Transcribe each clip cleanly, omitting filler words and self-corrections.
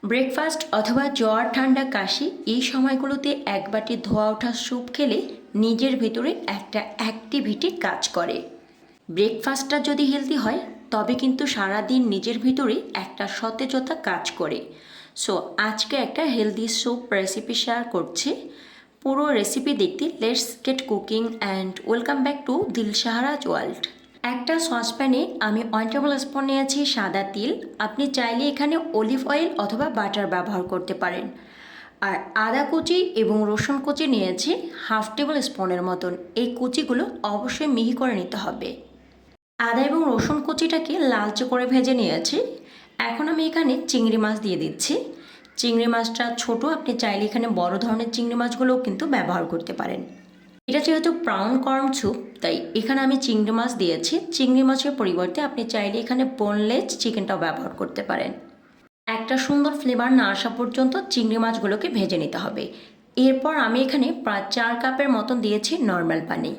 Breakfast অথবা জ্বর ঠান্ডা কাশি এই সময়গুলোতে এক বাটি ধোয়া ওঠা স্যুপ খেলে নিজের ভেতরে একটা অ্যাক্টিভিটি কাজ করে। ব্রেকফাস্টটা যদি হেলদি হয় তবে কিন্তু সারাদিন নিজের ভিতরে একটা সতেজতা কাজ করে। সো আজকে একটা হেলদি স্যুপ রেসিপি শেয়ার করছি। পুরো রেসিপি দেখতে let's get cooking and welcome back to Dilshaharaj World. একটা সসপ্যানে আমি 1 টেবিল স্পুন নিয়েছি সাদা তিল। আপনি চাইলে এখানে অলিভ অয়েল অথবা বাটার ব্যবহার করতে পারেন। আর আদা কুচি এবং রসুন কুচি নিয়েছি হাফ টেবিল স্পুনের মতন। এই কুচিগুলো অবশ্যই মিহি করে নিতে হবে। আদা এবং রসুন কুচিটাকে লালচে করে ভেজে নিয়েছি। এখন আমি এখানে চিংড়ি মাছ দিয়ে দিচ্ছি। চিংড়ি মাছটা ছোট, আপনি চাইলে এখানে বড় ধরনের চিংড়ি মাছগুলোও কিন্তু ব্যবহার করতে পারেন। এটা যেহেতু ব্রাউন কর্ন স্যুপ তাই এখানে আমি চিংড়ি মাছ দিয়েছি। চিংড়ি মাছের পরিবর্তে আপনি চাইলে এখানে বোনলেস চিকেনটাও ব্যবহার করতে পারেন। একটা সুন্দর ফ্লেভার না আসা পর্যন্ত চিংড়ি মাছগুলোকে ভেজে নিতে হবে। এরপর আমি এখানে প্রায় 4 কাপের মতন দিয়েছি নর্মাল পানি।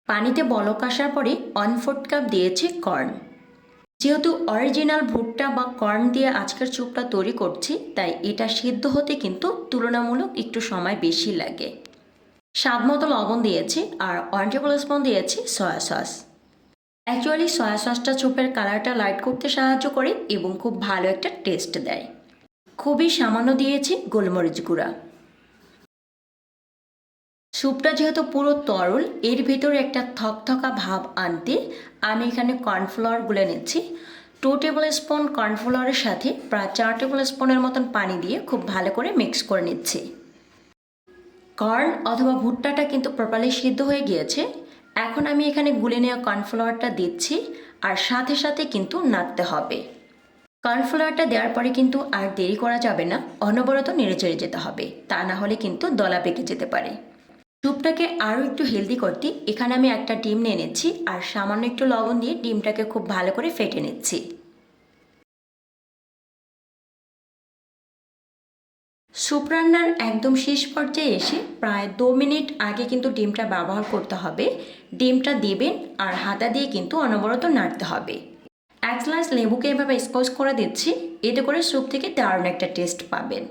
পানিতে বলক আসার পরে 1/4 কাপ দিয়েছি কর্ন। যেহেতু অরিজিনাল ভুট্টা বা কর্ন দিয়ে আজকের স্যুপটা তৈরি করছি তাই এটা সিদ্ধ হতে কিন্তু তুলনামূলক একটু সময় বেশি লাগে। স্বাদ মতো লবণ দিয়েছি আর 1 টেবিল স্পুন দিয়েছি সয়া সস। অ্যাকচুয়ালি সয়া সসটা স্যুপের কালারটা লাইট করতে সাহায্য করে এবং খুব ভালো একটা টেস্ট দেয়। খুবই সামান্য দিয়েছি গোলমরিচ গুঁড়া। স্যুপটা যেহেতু পুরো তরল, এর ভিতরে একটা থকথকা ভাব আনতে আমি এখানে কর্নফ্লাওয়ার গুলে নিচ্ছি। 2 টেবিল স্পুন কর্নফ্লাওয়ারের সাথে প্রায় 4 টেবিল স্পুনের মতন পানি দিয়ে খুব ভালো করে মিক্স করে নিচ্ছি। কর্ন অথবা ভুট্টাটা কিন্তু প্রপারলি সিদ্ধ হয়ে গিয়েছে। এখন আমি এখানে গুলে নেওয়া কর্নফ্লাওয়ারটা দিচ্ছি আর সাথে সাথে কিন্তু নাড়তে হবে। কর্নফ্লাওয়ারটা দেওয়ার পরে কিন্তু আর দেরি করা যাবে না, অনবরত নেড়েচেড়ে যেতে হবে, তা না হলে কিন্তু দলা পেকে যেতে পারে। স্যুপটাকে আরও একটু হেলদি করতে এখানে আমি একটা ডিম নিয়ে নিচ্ছি আর সামান্য একটু লবণ দিয়ে ডিমটাকে খুব ভালো করে ফেটে নিচ্ছি। স্যুপ রান্নার একদম শেষ পর্যায়ে এসে প্রায় 2 মিনিট আগে কিন্তু ডিমটা ব্যবহার করতে হবে। ডিমটা দিবেন আর হাতা দিয়ে কিন্তু অনবরত নাড়তে হবে। 1 গ্লাস লেবুকে এভাবে স্কোচ করে দিচ্ছি, এতে করে স্যুপ থেকে দারুণ একটা টেস্ট পাবেন।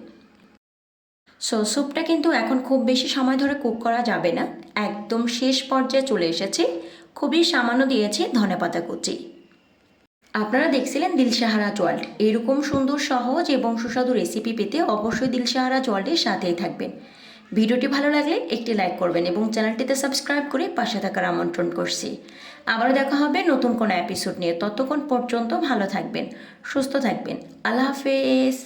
সো স্যুপটা কিন্তু এখন খুব বেশি সময় ধরে কুক করা যাবে না, একদম শেষ পর্যায়ে চলে এসেছে। খুবই সামান্য দিয়েছি ধনেপাতা কুচি। আপনারা দেখছিলেন দিলশাহারাজ ওয়ার্ল্ড। এরকম সুন্দর সহজ এবং সুস্বাদু রেসিপি পেতে অবশ্যই দিলশাহারাজ ওয়ার্ল্ডের সাথেই থাকবেন। ভিডিওটি ভালো লাগলে একটি লাইক করবেন এবং চ্যানেলটিতে সাবস্ক্রাইব করে পাশে থাকার আমন্ত্রণ করছি। আবারও দেখা হবে নতুন কোনো এপিসোড নিয়ে। ততক্ষণ পর্যন্ত ভালো থাকবেন, সুস্থ থাকবেন। আল্লাহ হাফেজ।